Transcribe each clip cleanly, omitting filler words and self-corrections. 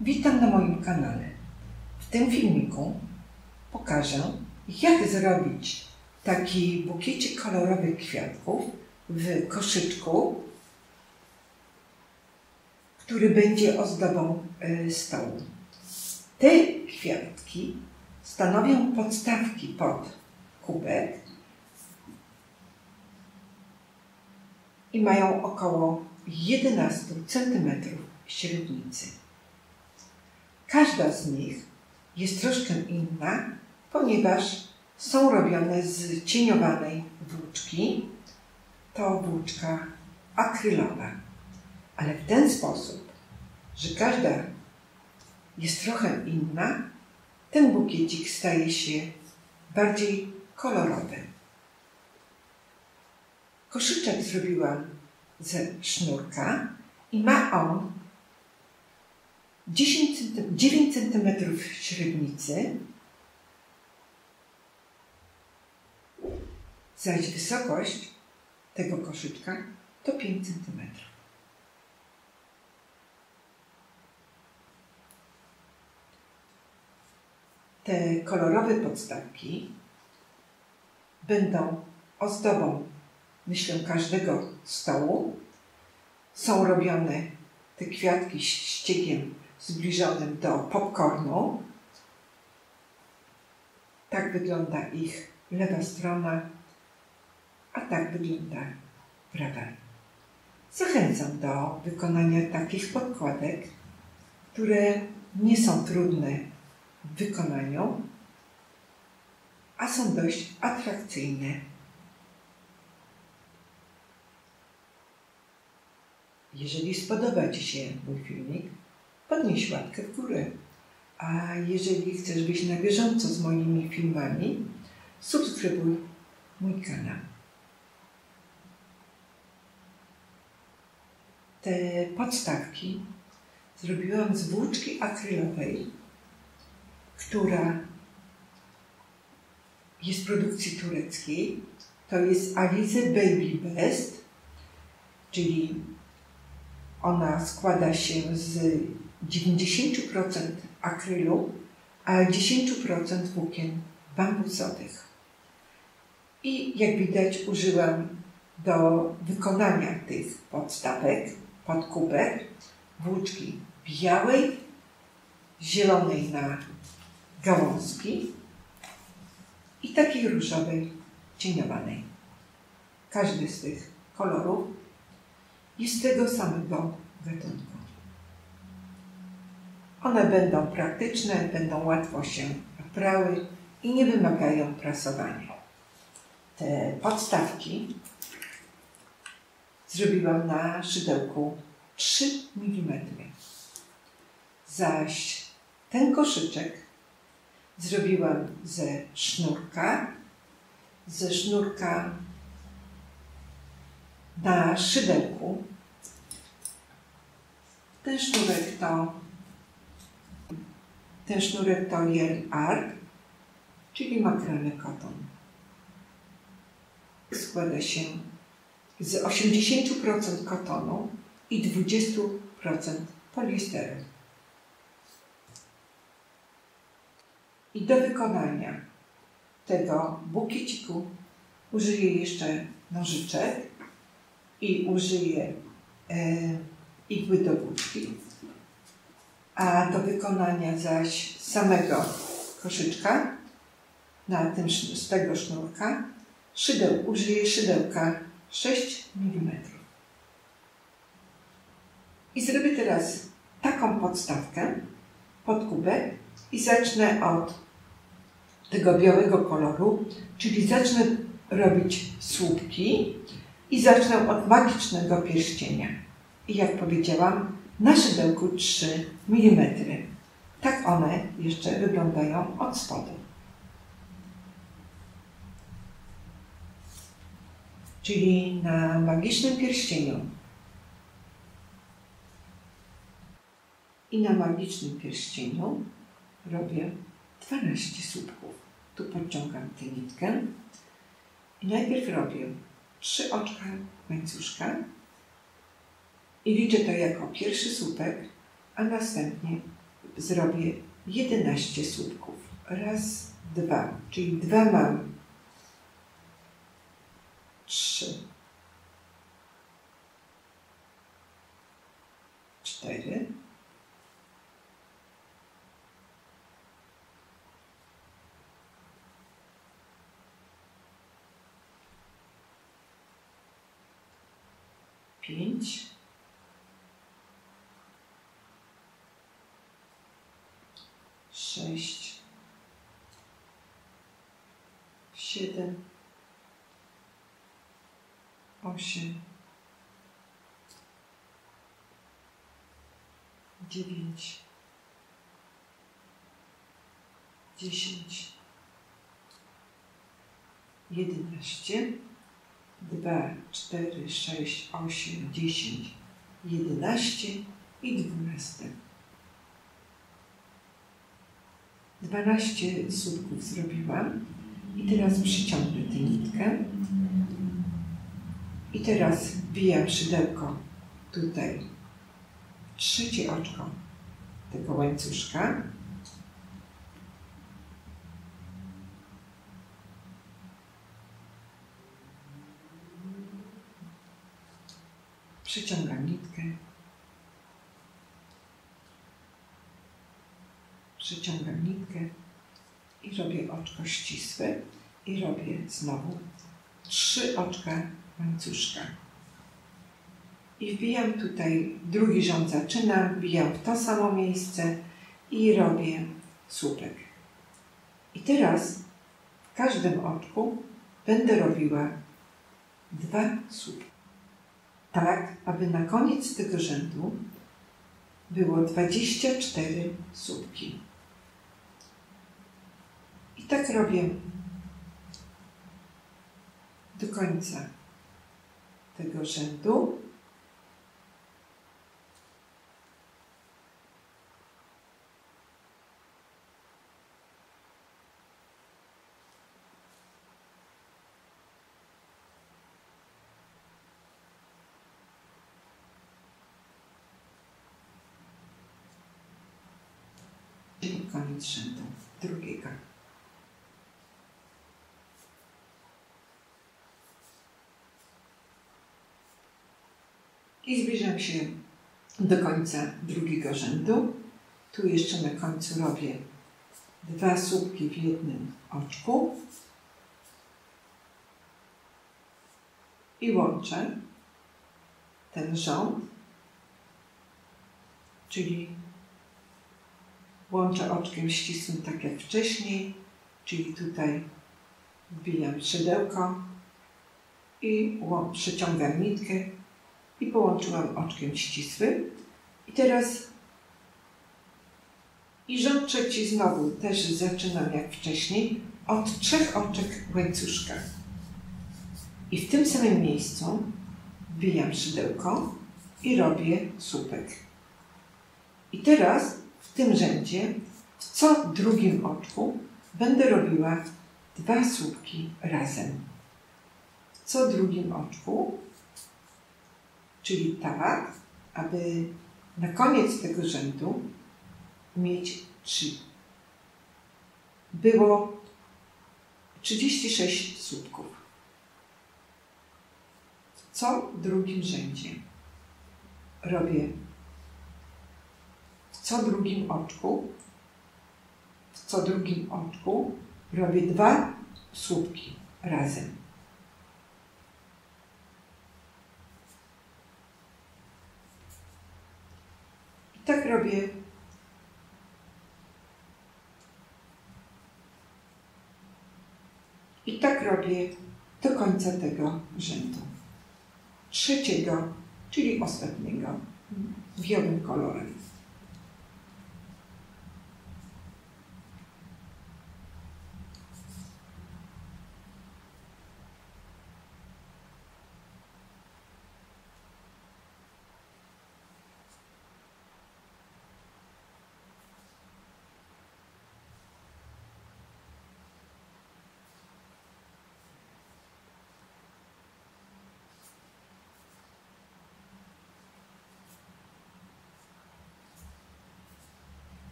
Witam na moim kanale. W tym filmiku pokażę, jak zrobić taki bukiecik kolorowych kwiatków w koszyczku, który będzie ozdobą stołu. Te kwiatki stanowią podstawki pod kubek i mają około 11 cm średnicy. Każda z nich jest troszkę inna, ponieważ są robione z cieniowanej włóczki. To włóczka akrylowa, ale w ten sposób, że każda jest trochę inna, ten bukiecik staje się bardziej kolorowy. Koszyczek zrobiłam ze sznurka i ma on 9 cm średnicy, zaś wysokość tego koszyczka to 5 cm. Te kolorowe podstawki będą ozdobą, myślę, każdego stołu. Są robione te kwiatki ściegiem zbliżonym do popcornu. Tak wygląda ich lewa strona, a tak wygląda prawa. Zachęcam do wykonania takich podkładek, które nie są trudne w wykonaniu, a są dość atrakcyjne. Jeżeli spodoba Ci się mój filmik, podnieś łapkę w górę. A jeżeli chcesz być na bieżąco z moimi filmami, subskrybuj mój kanał. Te podstawki zrobiłam z włóczki akrylowej, która jest produkcji tureckiej. To jest Alize Baby Best, czyli ona składa się z 90% akrylu, a 10% włókien bambusowych. I jak widać, użyłam do wykonania tych podstawek pod kubek włóczki białej, zielonej na gałązki i takiej różowej cieniowanej. Każdy z tych kolorów jest z tego samego gatunku. One będą praktyczne, będą łatwo się prały i nie wymagają prasowania. Te podstawki zrobiłam na szydełku 3 mm. Zaś ten koszyczek zrobiłam ze sznurka na szydełku. Ten sznurek to Yell Art, czyli makrame koton. Składa się z 80% kotonu i 20% poliesteru. I do wykonania tego bukieciku użyję jeszcze nożyczek i użyję igły do włóczki, a do wykonania zaś samego koszyczka z tego sznurka użyję szydełka 6 mm. I zrobię teraz taką podstawkę pod kubek i zacznę od tego białego koloru, czyli zacznę robić słupki i zacznę od magicznego pierścienia. I jak powiedziałam, na szydełku 3 mm. Tak one jeszcze wyglądają od spodu. Czyli na magicznym pierścieniu robię 12 słupków. Tu podciągam tę nitkę i najpierw robię 3 oczka łańcuszka i liczę to jako pierwszy słupek, a następnie zrobię 11 słupków. Raz, dwa, czyli 2 mam. 3, 4, 5, 6, 7, 8, 9, 10, 11, 2, 4, 6, 8, 10, 11 i 12. 12 słupków zrobiłam i teraz przyciągnę tę nitkę i teraz wbijam szydełko tutaj w trzecie oczko tego łańcuszka. Przeciągam nitkę, przeciągam nitkę i robię oczko ścisłe i robię znowu 3 oczka łańcuszka. I wbijam tutaj, drugi rząd zaczynam, wbijam w to samo miejsce i robię słupek. I teraz w każdym oczku będę robiła 2 słupki. Tak, aby na koniec tego rzędu było 24 słupki. I tak robię do końca tego rzędu. I koniec rzędu drugiego. I zbliżam się do końca drugiego rzędu. Tu jeszcze na końcu robię 2 słupki w jednym oczku i łączę ten rząd, czyli łączę oczkiem ścisłym tak jak wcześniej, czyli tutaj wbijam szydełko i przeciągam nitkę i połączyłam oczkiem ścisłym. I teraz rząd trzeci znowu też zaczynam jak wcześniej od 3 oczek łańcuszka. I w tym samym miejscu wbijam szydełko i robię słupek. I teraz w tym rzędzie w co drugim oczku będę robiła 2 słupki razem. W co drugim oczku, czyli tak, aby na koniec tego rzędu mieć 3. Było 36 słupków. W co drugim rzędzie robię w co drugim oczku robię 2 słupki razem. I tak robię do końca tego rzędu. Trzeciego, czyli ostatniego, białym kolorem.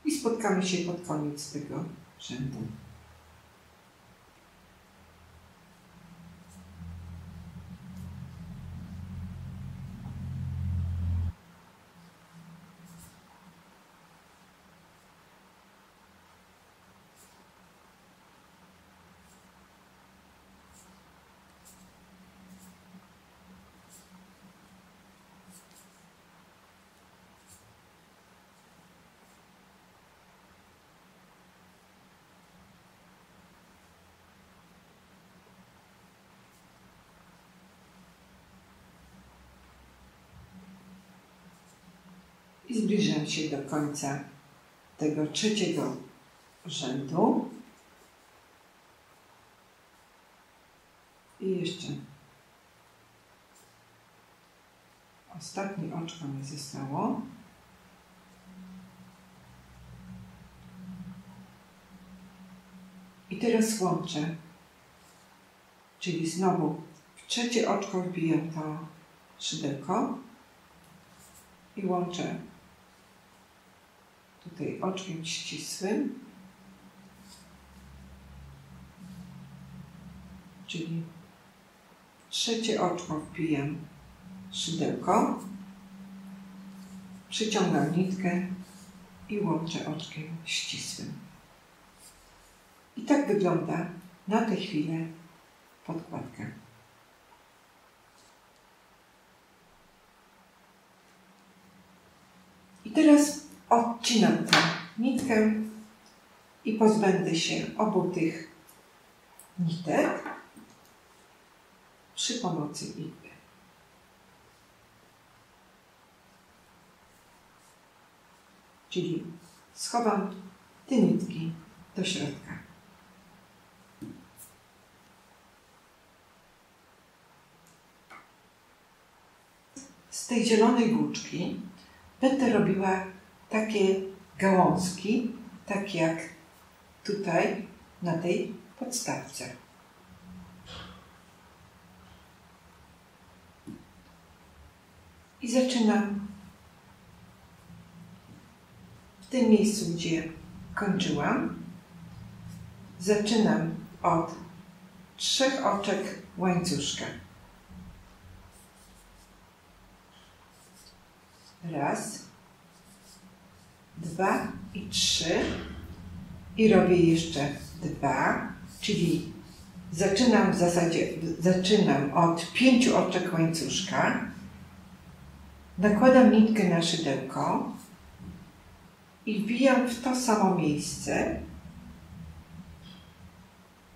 i spotkamy się pod koniec tego rzędu. I zbliżam się do końca tego trzeciego rzędu. I jeszcze ostatnie oczko mi zostało. I teraz łączę, czyli znowu w trzecie oczko wbijam to szydełko i łączę tutaj oczkiem ścisłym, czyli w trzecie oczko wbijam szydełko, przyciągam nitkę i łączę oczkiem ścisłym. I tak wygląda na tę chwilę podkładka. I teraz odcinam tę nitkę i pozbędę się obu tych nitek przy pomocy igły. Czyli schowam te nitki do środka. Z tej zielonej włóczki będę robiła takie gałązki, tak jak tutaj na tej podstawce. I zaczynam w tym miejscu, gdzie kończyłam. Zaczynam od 3 oczek łańcuszka. Raz, 2 i 3 i robię jeszcze 2, czyli zaczynam w zasadzie od 5 oczek łańcuszka, nakładam nitkę na szydełko i wbijam w to samo miejsce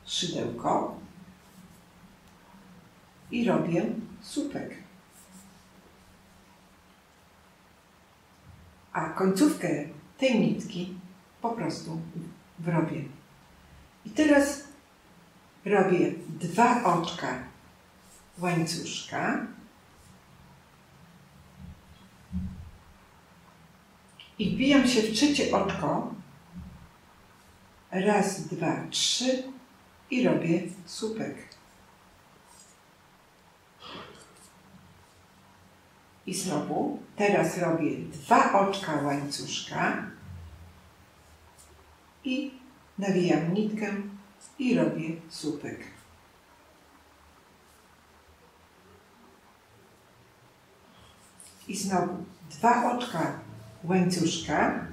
szydełko i robię słupek. A końcówkę tej nitki po prostu wrobię. I teraz robię 2 oczka łańcuszka i wbijam się w trzecie oczko. Raz, 2, 3 i robię słupek. I znowu teraz robię 2 oczka łańcuszka i nawijam nitkę i robię słupek. I znowu 2 oczka łańcuszka,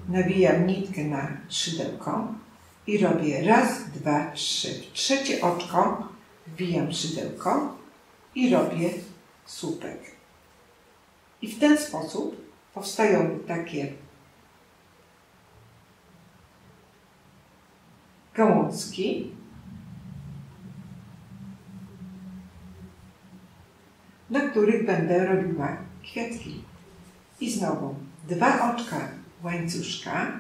nawijam nitkę na szydełko i robię raz, 2, 3. W trzecie oczko wbijam szydełko i robię słupek. I w ten sposób powstają takie gałązki, na których będę robiła kwiatki. I znowu 2 oczka łańcuszka,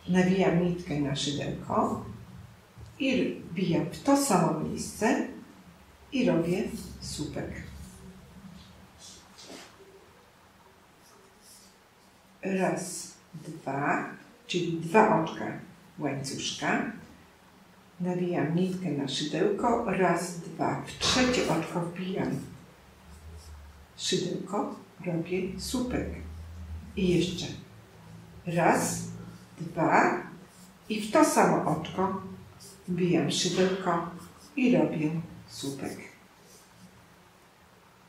nawijam nitkę na szydełko i wbijam w to samo miejsce i robię słupek. Raz, 2, czyli 2 oczka łańcuszka, nawijam nitkę na szydełko, raz, 2, w trzecie oczko wbijam szydełko, robię słupek. I jeszcze raz, dwa i w to samo oczko wbijam szydełko i robię słupek.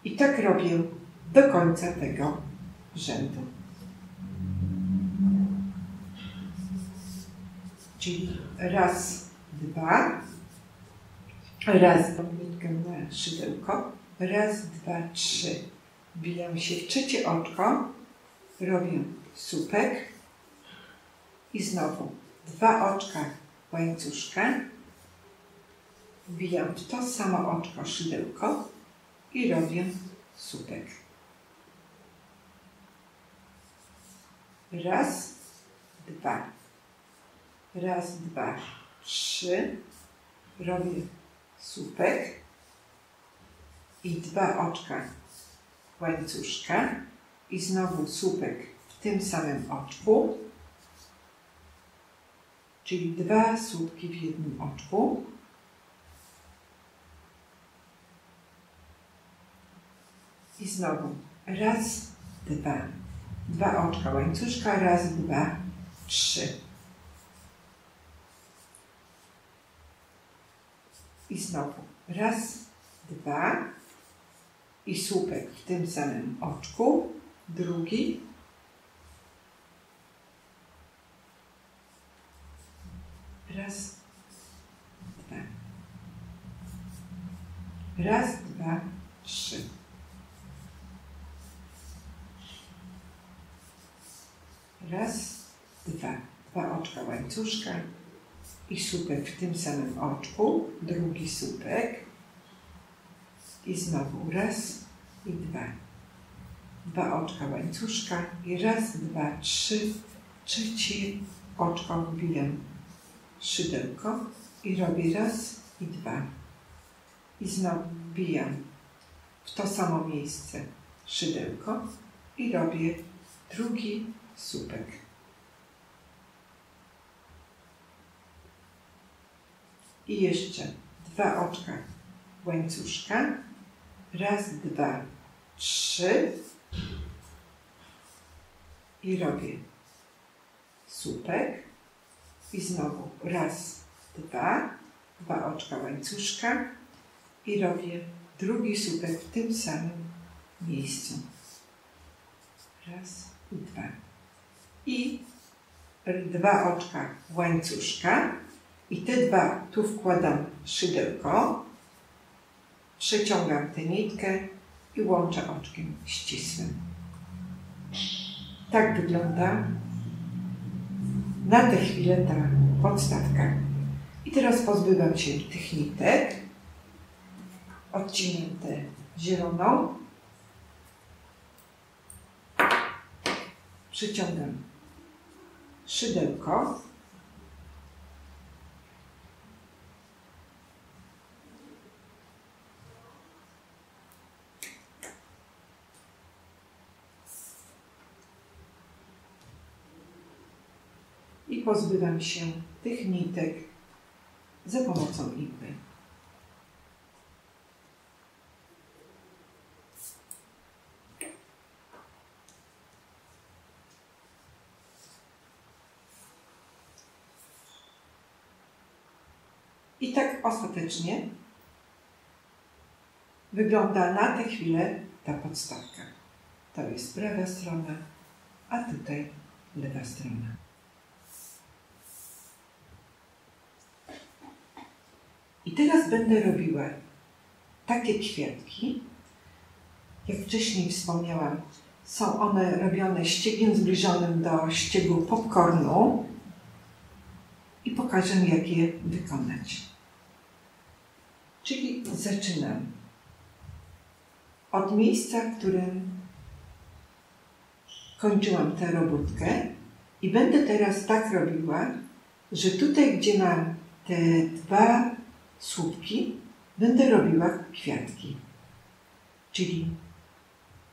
I tak robię do końca tego rzędu. Czyli raz, dwa, raz, nitkę na szydełko, raz, dwa, trzy. Wbijam się w trzecie oczko, robię słupek i znowu dwa oczka łańcuszka, wbijam w to samo oczko szydełko i robię słupek. Raz, dwa. Raz, dwa, trzy. Robię słupek i dwa oczka łańcuszka i znowu słupek w tym samym oczku, czyli dwa słupki w jednym oczku. I znowu raz, dwa. Dwa oczka łańcuszka, raz, dwa, trzy. I znowu raz, dwa i słupek w tym samym oczku, drugi. Raz, dwa. Raz, dwa, trzy. Raz, dwa. Dwa oczka łańcuszka i słupek w tym samym oczku, drugi słupek i znowu raz i dwa. Dwa oczka łańcuszka i raz, dwa, trzy. Trzecie oczko wbijam szydełko i robię raz i dwa. I znowu wbijam w to samo miejsce szydełko i robię drugi słupek. I jeszcze dwa oczka łańcuszka. Raz, dwa, trzy. I robię słupek. I znowu raz, dwa. Dwa oczka łańcuszka. I robię drugi słupek w tym samym miejscu. Raz i dwa. I dwa oczka łańcuszka. I te dwa tu wkładam szydełko, przeciągam tę nitkę i łączę oczkiem ścisłym. Tak wygląda na tę chwilę ta podstawka. I teraz pozbywam się tych nitek. Odcinam tę zieloną. Przyciągam szydełko. I pozbywam się tych nitek za pomocą igły. I tak ostatecznie wygląda na tę chwilę ta podstawka. To jest prawa strona, a tutaj lewa strona. I teraz będę robiła takie kwiatki, jak wcześniej wspomniałam, są one robione ściegiem zbliżonym do ściegu popcornu i pokażę, jak je wykonać. Czyli zaczynam od miejsca, w którym kończyłam tę robótkę i będę teraz tak robiła, że tutaj, gdzie mam te dwa słupki, będę robiła kwiatki. Czyli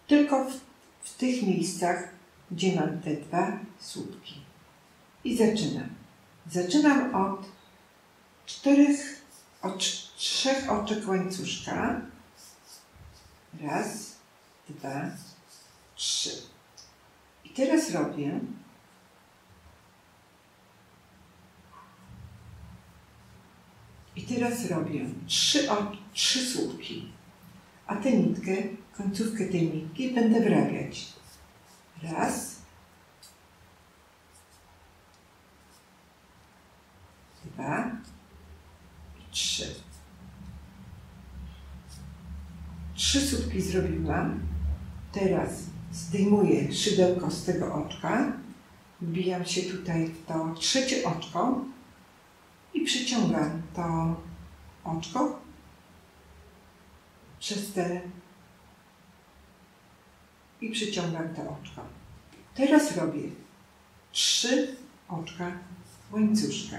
tylko w tych miejscach, gdzie mam te dwa słupki. I zaczynam. Zaczynam od trzech oczek łańcuszka. Raz, dwa, trzy. I teraz robię trzy słupki, a tę nitkę, końcówkę tej nitki będę wrabiać. Raz, dwa i trzy. Trzy słupki zrobiłam. Teraz zdejmuję szydełko z tego oczka, wbijam się tutaj w to trzecie oczko i przyciągam to oczko przez te i przyciągam to oczko. Teraz robię 3 oczka łańcuszka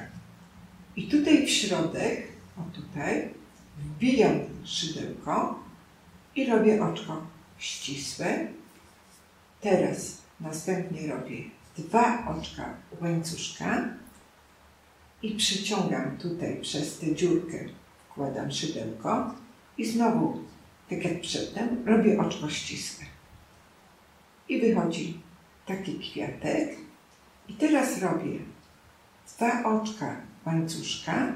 i tutaj w środek, o tutaj, wbijam szydełko i robię oczko ścisłe. Teraz następnie robię 2 oczka łańcuszka i przyciągam tutaj przez tę dziurkę, wkładam szydełko i znowu, tak jak przedtem, robię oczko ścisłe. I wychodzi taki kwiatek. I teraz robię 2 oczka łańcuszka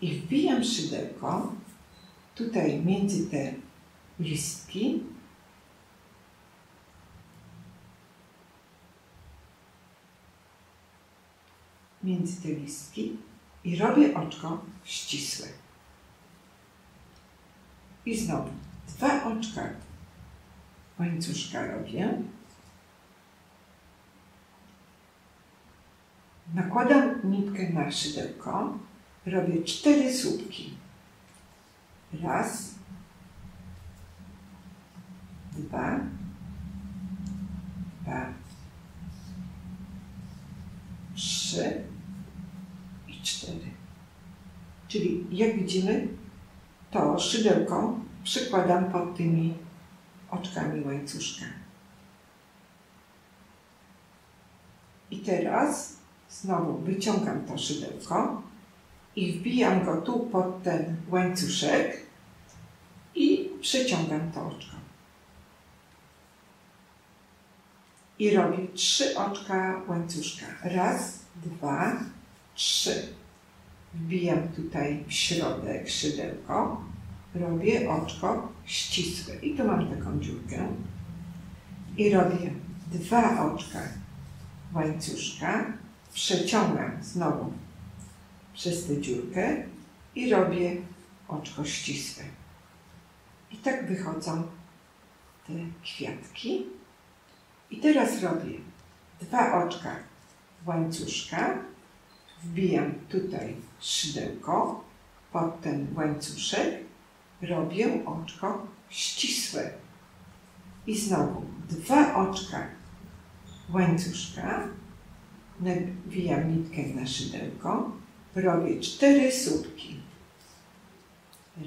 i wbijam szydełko tutaj między te listki. Między te listki i robię oczko ścisłe. I znowu 2 oczka łańcuszka robię. Nakładam nitkę na szydełko. Robię 4 słupki. Raz, 2, 3 i 4. Czyli jak widzimy, to szydełko przykładam pod tymi oczkami łańcuszka. I teraz znowu wyciągam to szydełko i wbijam go tu pod ten łańcuszek i przeciągam to oczko. I robię 3 oczka łańcuszka. Raz, 2, 3. Wbijam tutaj w środek szydełko. Robię oczko ścisłe. I tu mam taką dziurkę. I robię 2 oczka łańcuszka. Przeciągam znowu przez tę dziurkę i robię oczko ścisłe. I tak wychodzą te kwiatki. I teraz robię 2 oczka łańcuszka, wbijam tutaj szydełko pod ten łańcuszek, robię oczko ścisłe. I znowu 2 oczka łańcuszka, nawijam nitkę na szydełko, robię 4 słupki.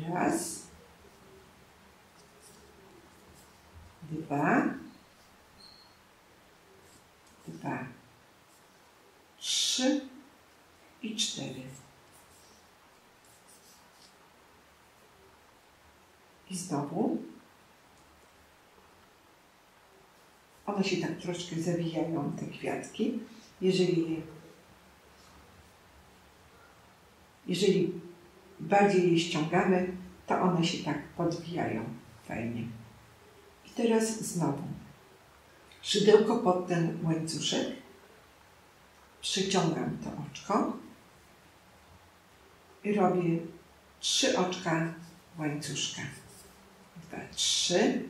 Raz, 2, 3 i 4. I znowu one się tak troszkę zawijają, te kwiatki. Jeżeli bardziej je ściągamy, to one się tak podwijają fajnie. I teraz znowu szydełko pod ten łańcuszek, przyciągam to oczko i robię 3 oczka łańcuszka. 2, 3,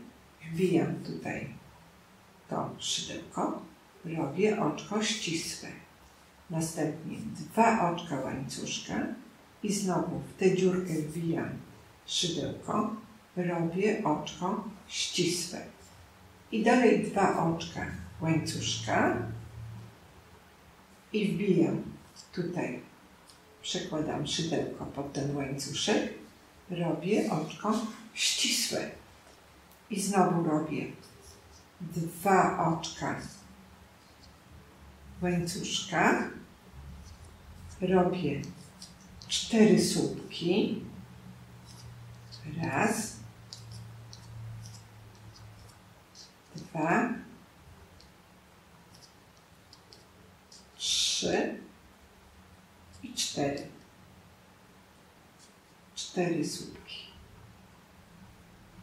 wbijam tutaj to szydełko, robię oczko ścisłe. Następnie 2 oczka łańcuszka i znowu w tę dziurkę wbijam szydełko, robię oczko ścisłe. I dalej 2 oczka łańcuszka i wbijam tutaj, przekładam szydełko pod ten łańcuszek, robię oczko ścisłe. I znowu robię 2 oczka łańcuszka, robię 4 słupki. Raz, 2, 3 i 4. 4 słupki.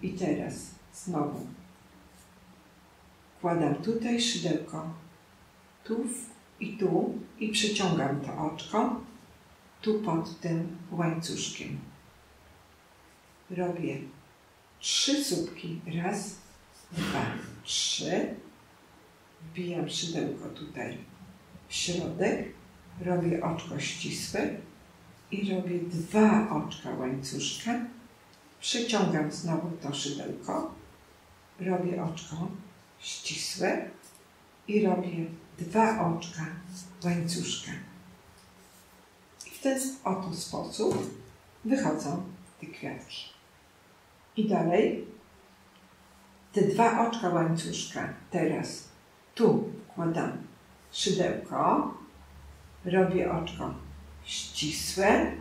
I teraz znowu wkładam tutaj szydełko, tu i przyciągam to oczko tu pod tym łańcuszkiem. Robię 3 słupki. Raz, 2, 3. Wbijam szydełko tutaj w środek, robię oczko ścisłe i robię 2 oczka łańcuszka. Przeciągam znowu to szydełko, robię oczko ścisłe i robię 2 oczka łańcuszka. I w ten oto sposób wychodzą te kwiatki. I dalej te 2 oczka łańcuszka teraz tu wkładam szydełko, robię oczko ścisłe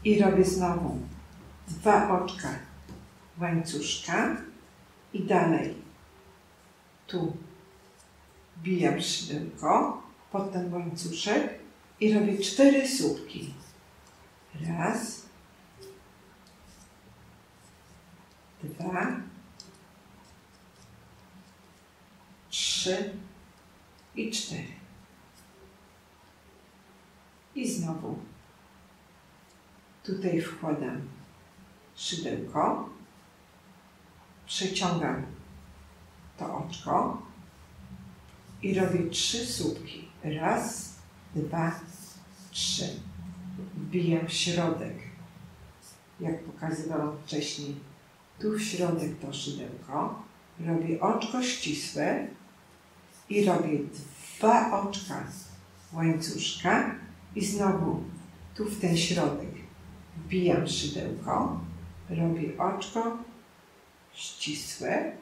i robię znowu 2 oczka łańcuszka i dalej tu wbijam szydełko pod ten łańcuszek i robię 4 słupki. Raz, 2, 3 i 4. I znowu tutaj wkładam szydełko, przeciągam to oczko i robię 3 słupki. Raz, 2, 3. Wbijam w środek, jak pokazywałam wcześniej. Tu w środek to szydełko, robię oczko ścisłe i robię 2 oczka łańcuszka i znowu tu w ten środek wbijam szydełko, robię oczko ścisłe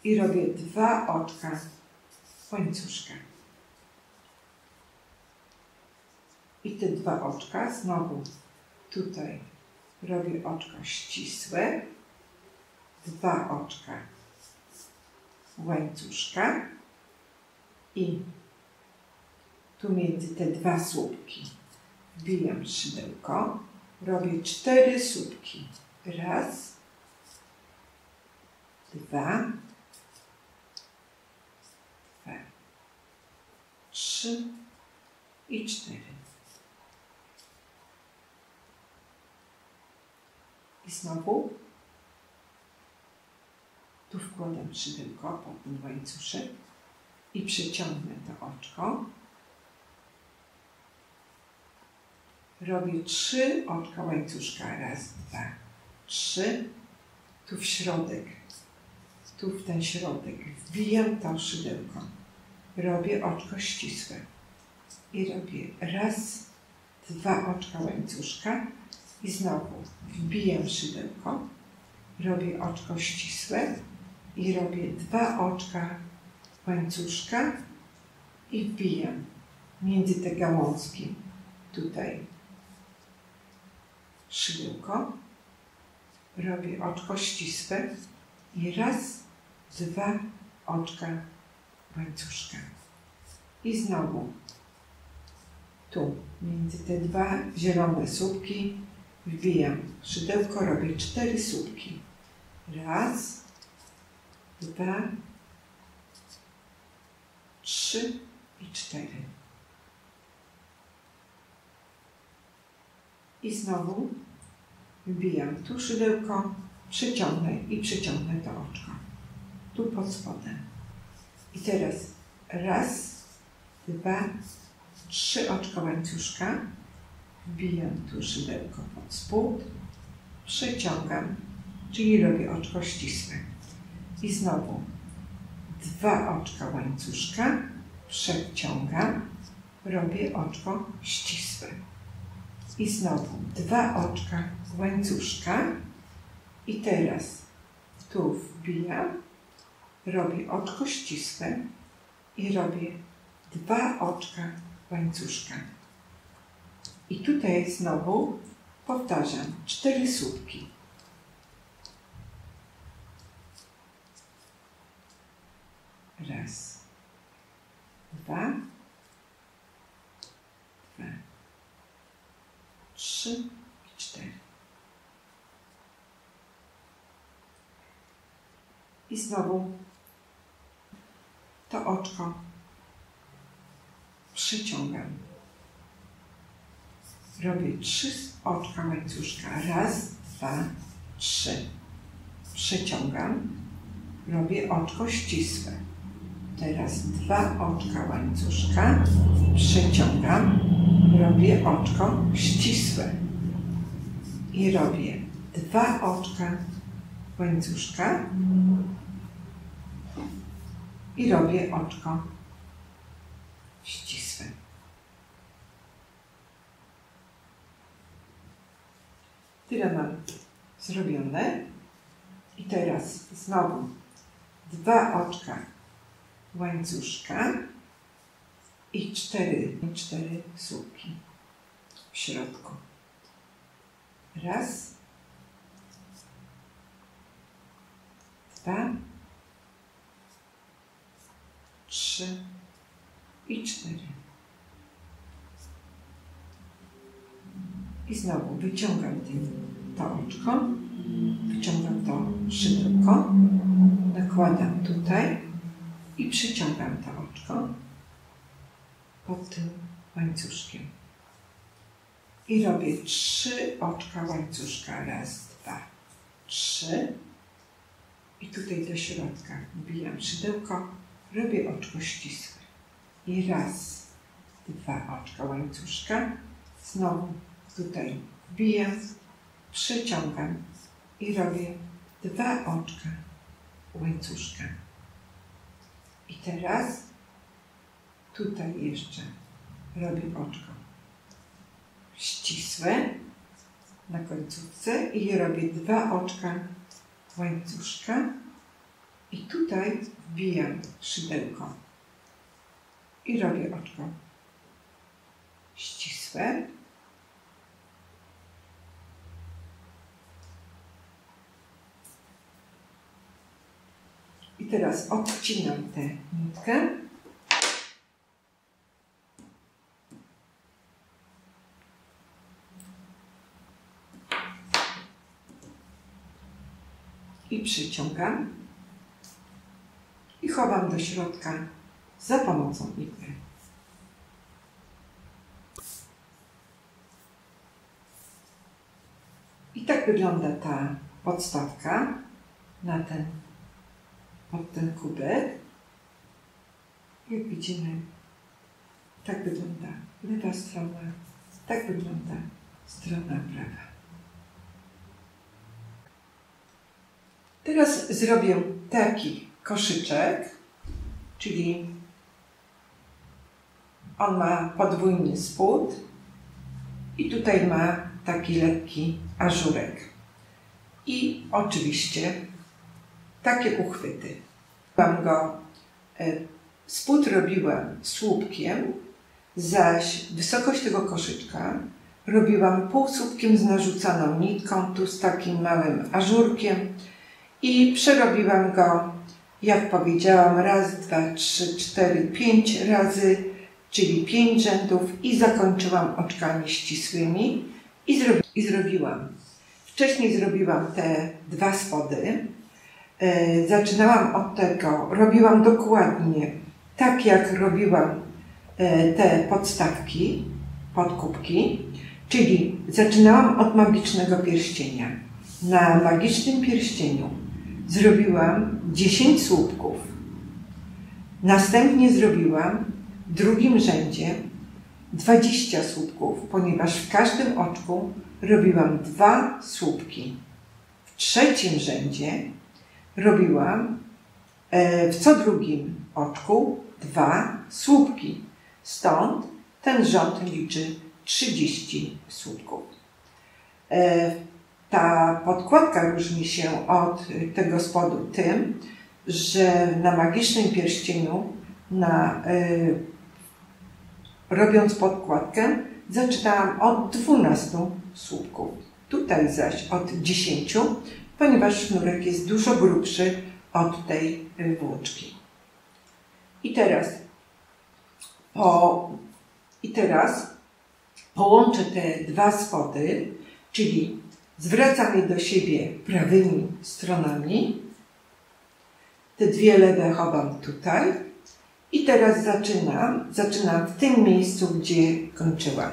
i robię 2 oczka łańcuszka. I te 2 oczka znowu tutaj robię oczko ścisłe, 2 oczka łańcuszka i tu między te 2 słupki wbijam szydełko, robię 4 słupki. Raz, 2, 3 i 4. I znowu tu wkładam szydełko pod ten łańcuszek i przeciągnę to oczko. Robię 3 oczka łańcuszka. Raz, 2, 3. Tu w środek, tu w ten środek wbijam to szydełko. Robię oczko ścisłe i robię raz, 2 oczka łańcuszka i znowu wbijam szydełko, robię oczko ścisłe i robię 2 oczka łańcuszka i wbijam między te gałązki tutaj szydełko, robię oczko ścisłe i raz, 2 oczka łańcuszka. I znowu tu między te 2 zielone słupki wbijam szydełko, robię 4 słupki. Raz, 2, 3 i 4. I znowu wbijam tu szydełko, przyciągnę to oczko. Tu pod spodem. I teraz raz, 2, 3 oczka łańcuszka, wbijam tu szydełko pod spód, przeciągam, czyli robię oczko ścisłe. I znowu 2 oczka łańcuszka, przeciągam, robię oczko ścisłe. I znowu 2 oczka łańcuszka i teraz tu wbijam, robię oczko ścisłe i robię 2 oczka łańcuszka. I tutaj znowu powtarzam 4 słupki. Raz, dwa, dwa, trzy i cztery. I znowu to oczko przyciągam. Robię 3 oczka łańcuszka. Raz, dwa, 3. Przeciągam. Robię oczko ścisłe. Teraz 2 oczka łańcuszka. Przeciągam. Robię oczko ścisłe. I robię 2 oczka łańcuszka. I robię oczko ścisłe. Tyle mam zrobione. I teraz znowu 2 oczka łańcuszka i 4 słupki w środku. Raz, 2, 3 i 4. I znowu wyciągam to oczko, wyciągam to szydełko, nakładam tutaj i przyciągam to oczko pod tym łańcuszkiem. I robię 3 oczka łańcuszka. Raz, 2, 3. I tutaj do środka wbijam szydełko, robię oczko ścisłe. I raz, 2 oczka łańcuszka. Znowu tutaj wbijam, przeciągam i robię 2 oczka łańcuszka. I teraz tutaj jeszcze robię oczko ścisłe na końcówce i robię 2 oczka łańcuszka i tutaj wbijam szydełko i robię oczko ścisłe. I teraz odcinam tę nitkę. I przyciągam. I chowam do środka za pomocą igły. I tak wygląda ta podstawka pod ten kubek. Jak widzimy, tak wygląda lewa strona, tak wygląda strona prawa. Teraz zrobię taki koszyczek, czyli on ma podwójny spód i tutaj ma taki lekki ażurek. I oczywiście takie uchwyty. Spód robiłam słupkiem, zaś wysokość tego koszyczka robiłam półsłupkiem z narzucaną nitką, tu z takim małym ażurkiem i przerobiłam go, jak powiedziałam, raz, 2, 3, 4, 5 razy, czyli 5 rzędów i zakończyłam oczkami ścisłymi i zrobiłam. Wcześniej zrobiłam te 2 spody. Zaczynałam od tego, robiłam dokładnie tak, jak robiłam te podstawki, podkubki, czyli zaczynałam od magicznego pierścienia. Na magicznym pierścieniu zrobiłam 10 słupków. Następnie zrobiłam w drugim rzędzie 20 słupków, ponieważ w każdym oczku robiłam 2 słupki. W trzecim rzędzie robiłam w co drugim oczku 2 słupki. Stąd ten rząd liczy 30 słupków. Ta podkładka różni się od tego spodu tym, że na magicznym pierścieniu, robiąc podkładkę, zaczynałam od 12 słupków. Tutaj zaś od 10, ponieważ sznurek jest dużo grubszy od tej włóczki. I teraz połączę te dwa spody, czyli zwracam je do siebie prawymi stronami. Te dwie lewe chowam tutaj. I teraz zaczynam w tym miejscu, gdzie kończyłam.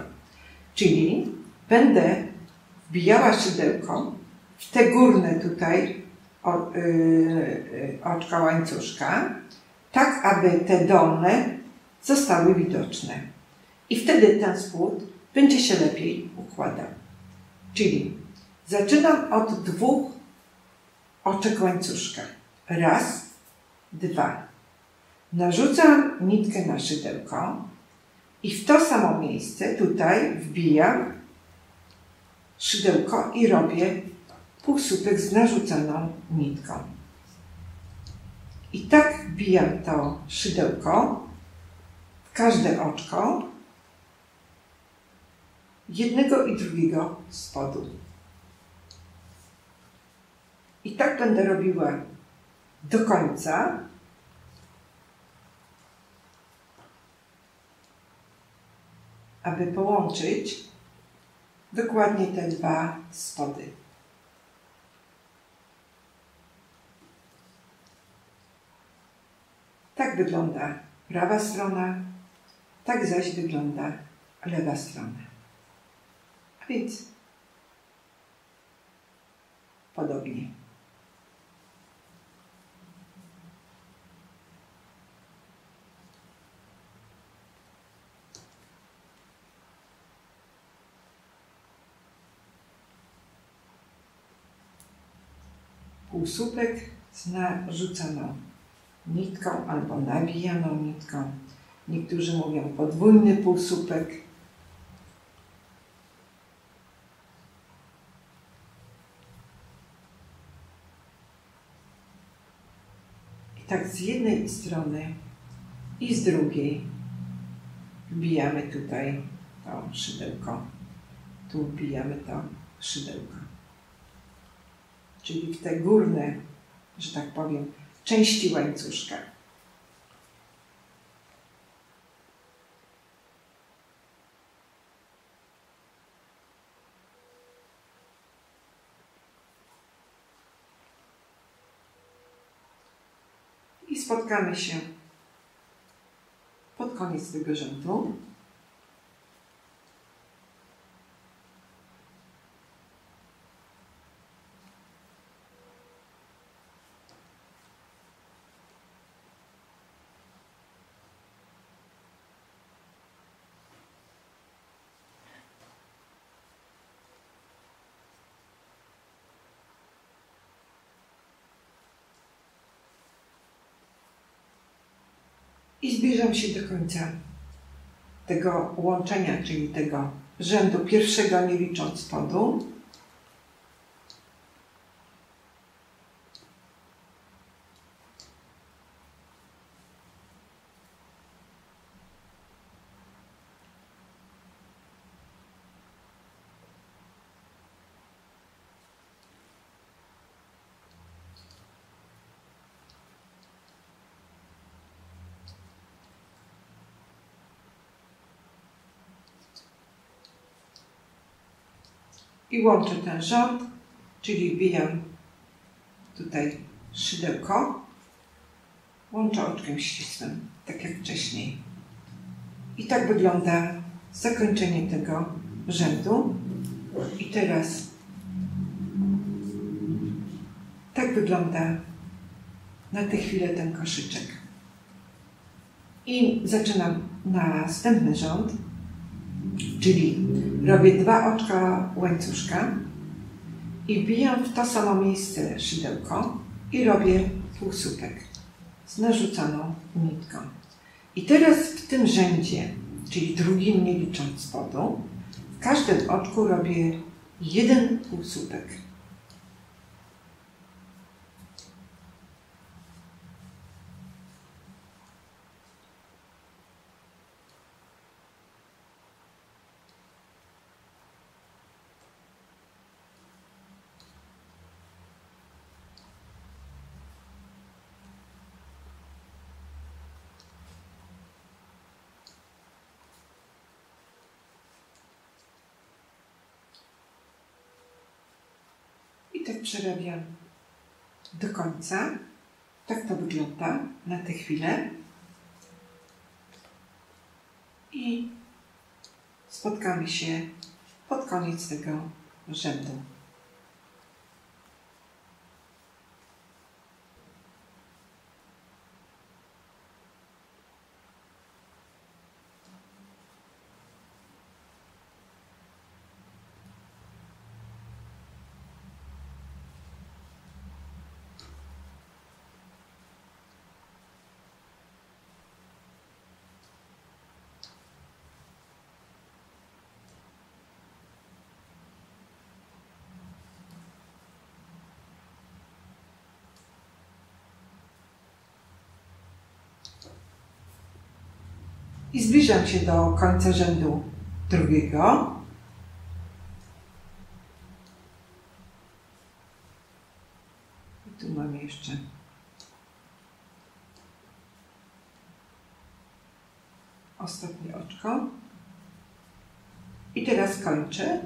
Czyli będę wbijała szydełko w te górne tutaj oczka łańcuszka, tak aby te dolne zostały widoczne. I wtedy ten spód będzie się lepiej układał. Czyli zaczynam od dwóch oczek łańcuszka. Raz, dwa. Narzucam nitkę na szydełko i w to samo miejsce tutaj wbijam szydełko i robię półsłupek z narzuconą nitką. I tak wbijam to szydełko w każde oczko jednego i drugiego spodu. I tak będę robiła do końca. Aby połączyć dokładnie te dwa spody. Tak wygląda prawa strona, tak zaś wygląda lewa strona. A więc podobnie. Półsłupek z narzuconą nitką albo nabijaną nitką. Niektórzy mówią podwójny półsłupek. I tak z jednej strony i z drugiej wbijamy tutaj to szydełko. Tu wbijamy to szydełko. Czyli w te górne, że tak powiem, części łańcuszka. I spotkamy się pod koniec tego rzędu. I zbliżam się do końca tego łączenia, czyli tego rzędu pierwszego, nie licząc spodu. I łączę ten rząd, czyli wbijam tutaj szydełko, łączę oczkiem ścisłym, tak jak wcześniej. I tak wygląda zakończenie tego rzędu. I teraz tak wygląda na tę chwilę ten koszyczek. I zaczynam następny rząd, czyli robię dwa oczka łańcuszka i wbijam w to samo miejsce szydełko i robię półsłupek z narzuconą nitką. I teraz w tym rzędzie, czyli drugim nie licząc spodu, w każdym oczku robię jeden półsłupek. przerabiam do końca. Tak to wygląda na tę chwilę. I spotkamy się pod koniec tego rzędu. I zbliżam się do końca rzędu drugiego. I tu mam jeszcze ostatnie oczko. I teraz kończę,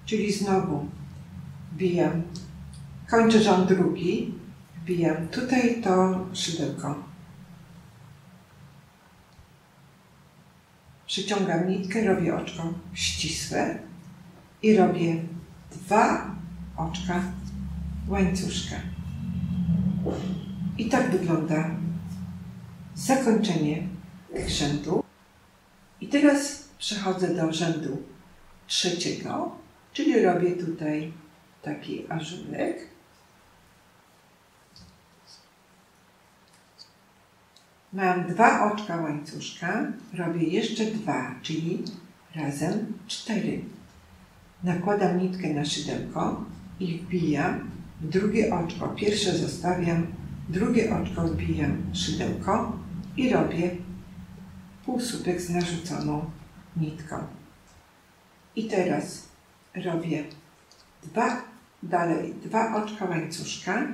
czyli znowu wbijam, kończę rząd drugi, wbijam tutaj to szydełko. Przyciągam nitkę, robię oczko ścisłe i robię 2 oczka łańcuszka. I tak wygląda zakończenie tych rzędów. I teraz przechodzę do rzędu trzeciego, czyli robię tutaj taki ażurek. Mam 2 oczka łańcuszka, robię jeszcze 2, czyli razem 4. Nakładam nitkę na szydełko i wbijam w drugie oczko. Pierwsze zostawiam, drugie oczko wbijam szydełko i robię półsłupek z narzuconą nitką. I teraz robię dalej 2 oczka łańcuszka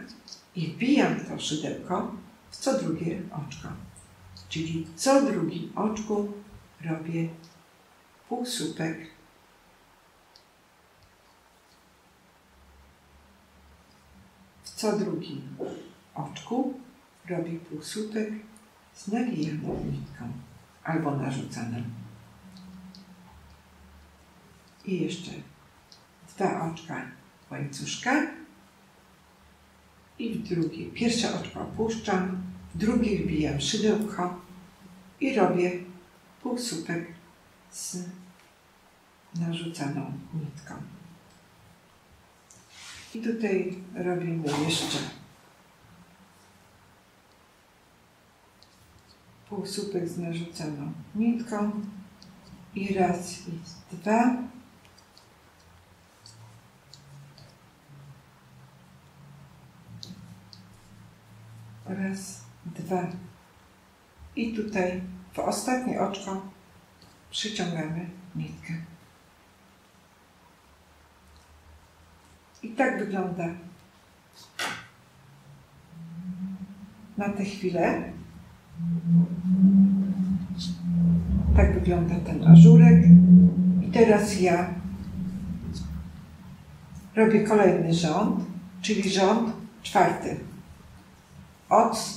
i wbijam to szydełko w co drugie oczko. Czyli co drugim oczku robię półsłupek w co drugim oczku robię półsłupek z nawijaną nitką albo narzucaną. I jeszcze 2 oczka łańcuszka i w drugie, pierwsze oczko opuszczam, w drugie wbijam szydełko i robię półsłupek z narzucaną nitką. I tutaj robimy jeszcze półsłupek z narzucaną nitką i raz i 2. Raz, 2. I tutaj w ostatnie oczko przyciągamy nitkę. I tak wygląda na tę chwilę. Tak wygląda ten ażurek. I teraz ja robię kolejny rząd, czyli rząd 4.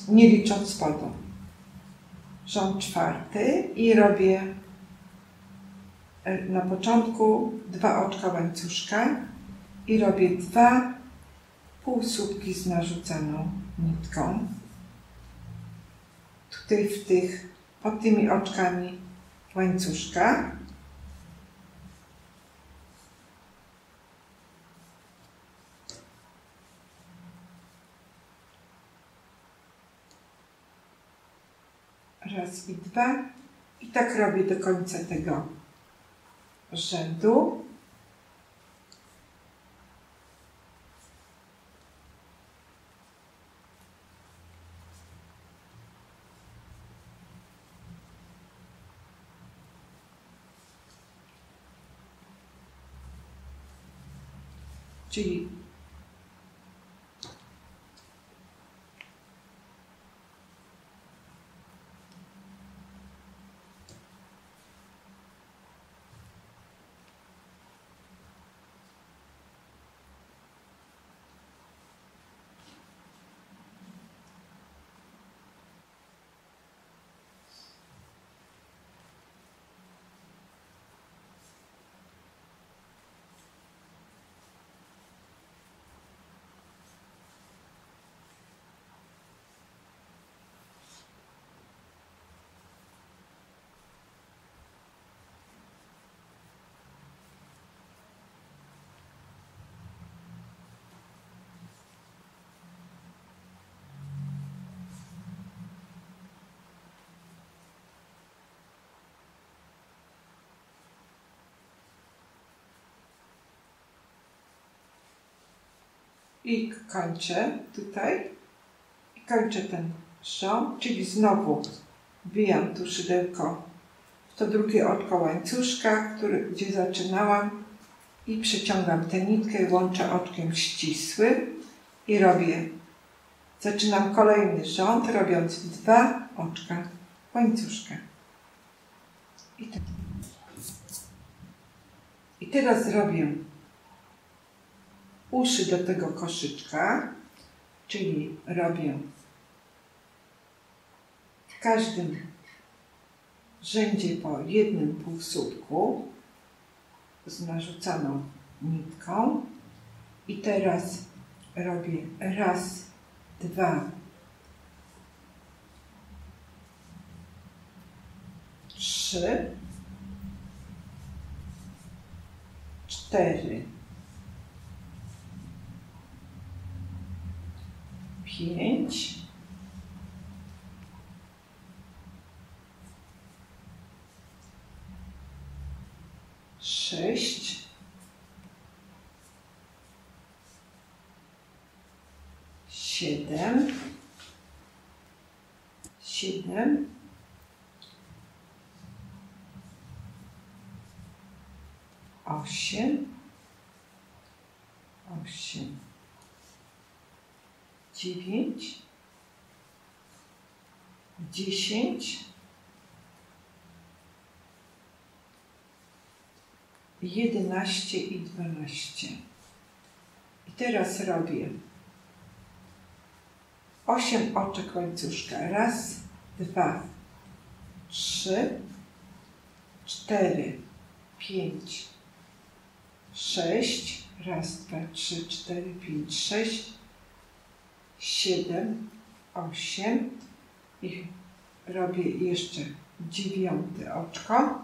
Nie licząc spodu. Rząd 4 i robię na początku 2 oczka łańcuszka i robię 2 półsłupki z narzucaną nitką. Tutaj pod tymi oczkami łańcuszka. Raz i 2. I tak robię do końca tego rzędu. Czyli I kończę tutaj. I kończę ten rząd, czyli znowu wbijam tu szydełko w to drugie oczko łańcuszka, gdzie zaczynałam i przeciągam tę nitkę i łączę oczkiem ścisłym i zaczynam kolejny rząd, robiąc 2 oczka łańcuszka. I teraz zrobię uszy do tego koszyczka, czyli robię w każdym rzędzie po jednym półsłupku z narzucaną nitką i teraz robię 1, 2, 3, 4, 5, 6, 7, 8, 9, 10, 11 i 12. I teraz robię 8 oczek łańcuszka. 1, 2, 3, 4, 5, 6. 1, 2, 3, 4, 5, 6, 7, 8 i robię jeszcze 9 oczko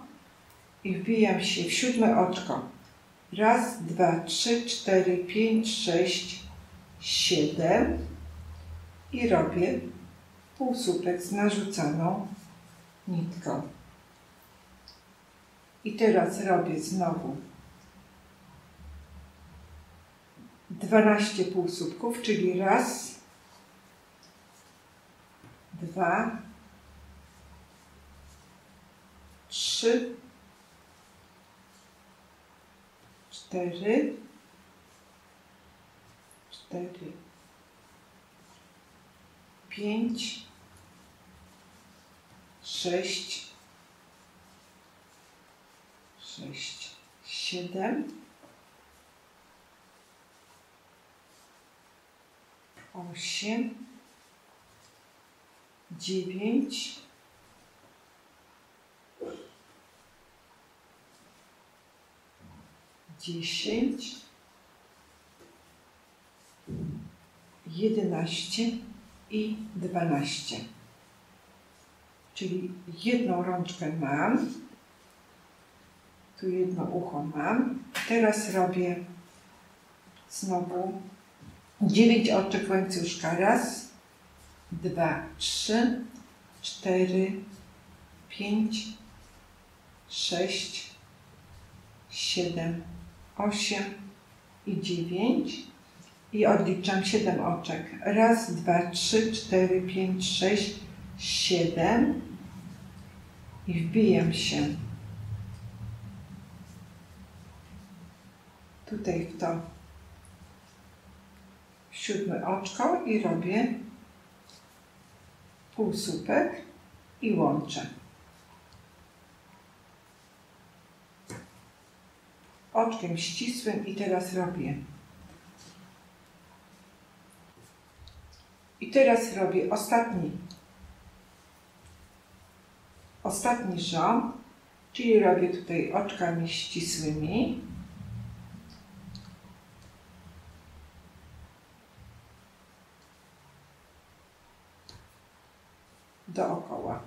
i wbijam się w 7 oczko. 1, 2, 3, 4, 5, 6, 7 i robię półsłupek z narzucaną nitką. I teraz robię znowu 12 półsłupków, czyli 1, 2, 3, 4, 5, 6, 7, 8, 9, 10, 11 i 12. Czyli jedną rączkę mam, tu jedno ucho mam. Teraz robię znowu 9 oczek łańcuszka. 1, 2, 3, 4, 5, 6, 7, 8 i 9 i odliczam 7 oczek. 1, 2, 3, 4, 5, 6, 7 i wbijam się tutaj w to 7 oczko i robię półsłupek i łączę. Oczkiem ścisłym i teraz robię. I teraz robię ostatni rząd, czyli robię tutaj oczkami ścisłymi. Dookoła.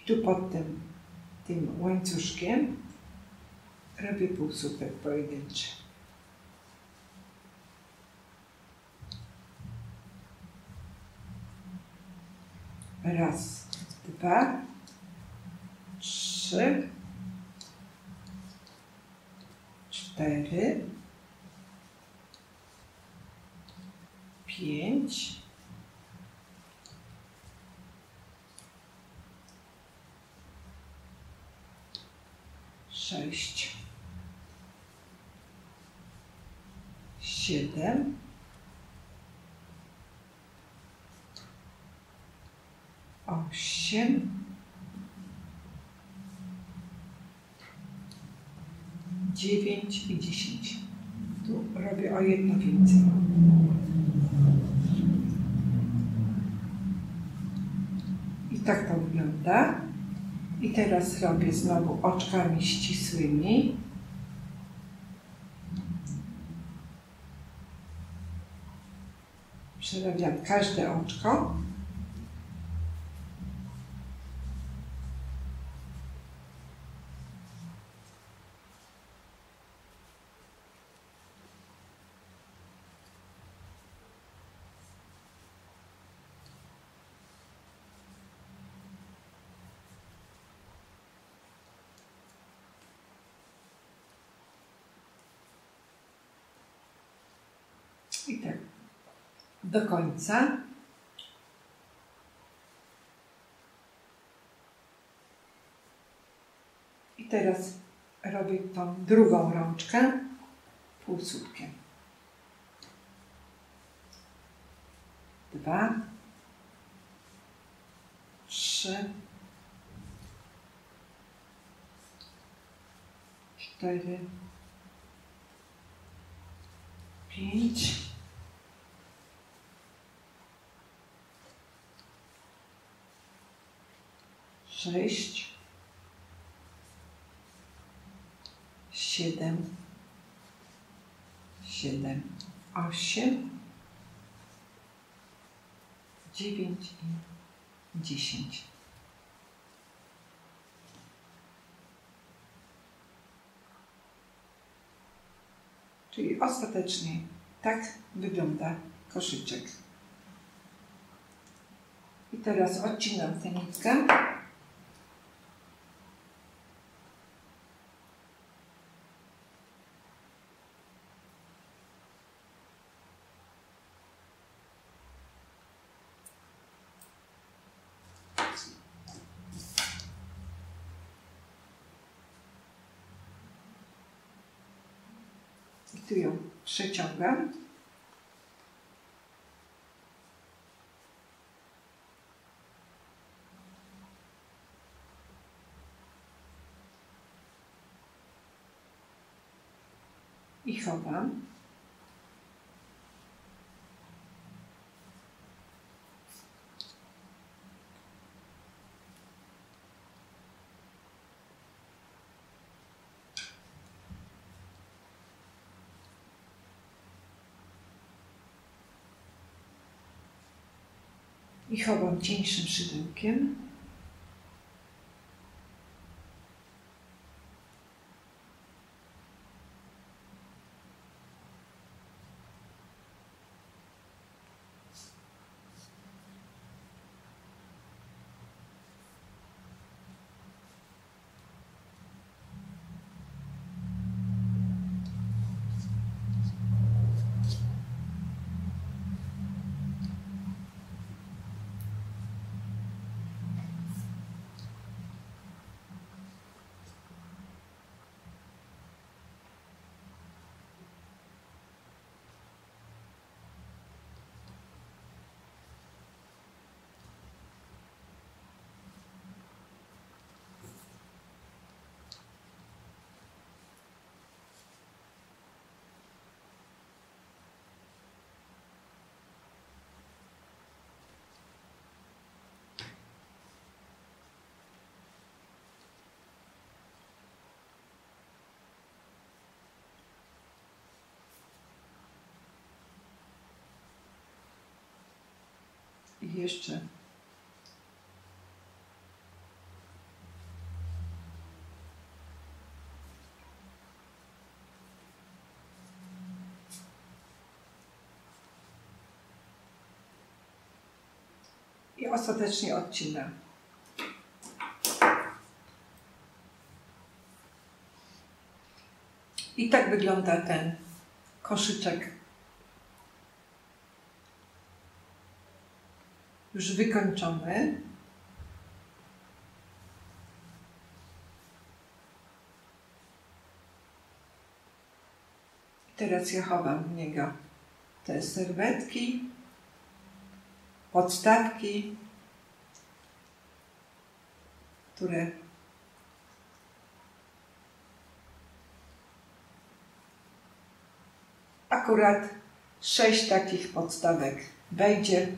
Tu pod tym łańcuszkiem robię półsłupek pojedynczy. Raz, dwa, trzy, cztery, pięć, sześć, siedem, osiem, dziewięć i 10. Tu robię o jedno więcej. I tak to wygląda. I teraz robię znowu oczkami ścisłymi. Przerabiam każde oczko. I tak do końca. I teraz robię tą drugą rączkę półsłupkiem. 2, 3, 4, 5, 6, 7, 8, 9 i 10. Czyli ostatecznie tak wygląda koszyczek. I teraz odcinam tę nitkę. I tu ją przeciągam. I chowam. I chowam cieńszym szydełkiem. I jeszcze i ostatecznie odcinam. I tak wygląda ten koszyczek już wykończony. Teraz ja chowam w niego te serwetki, podstawki, które akurat 6 takich podstawek wejdzie.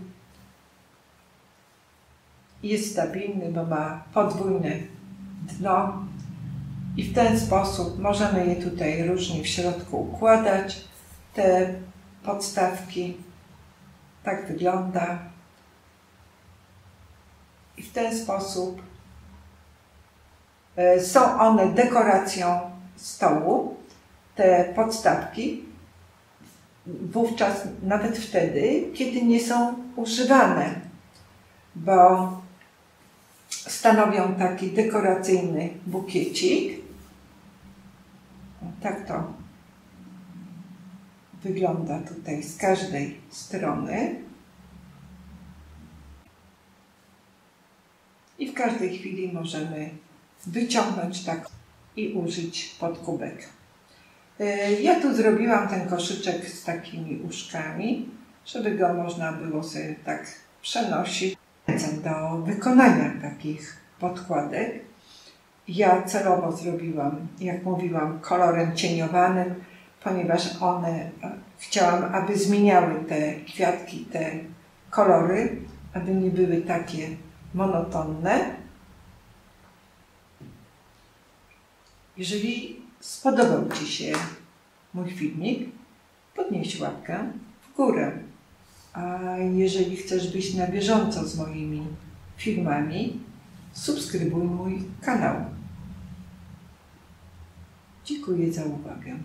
Jest stabilny, bo ma podwójne dno i w ten sposób możemy je tutaj różnie w środku układać. Te podstawki tak wygląda i w ten sposób są one dekoracją stołu. Te podstawki wówczas nawet wtedy, kiedy nie są używane, bo stanowią taki dekoracyjny bukiecik. Tak to wygląda tutaj z każdej strony. I w każdej chwili możemy wyciągnąć tak i użyć pod kubek. Ja tu zrobiłam ten koszyczek z takimi uszkami, żeby go można było sobie tak przenosić. Do wykonania takich podkładek. Ja celowo zrobiłam, jak mówiłam, kolorem cieniowanym, ponieważ chciałam, aby zmieniały te kwiatki, te kolory, aby nie były takie monotonne. Jeżeli spodobał Ci się mój filmik, podnieś łapkę w górę. A jeżeli chcesz być na bieżąco z moimi filmami, subskrybuj mój kanał. Dziękuję za uwagę.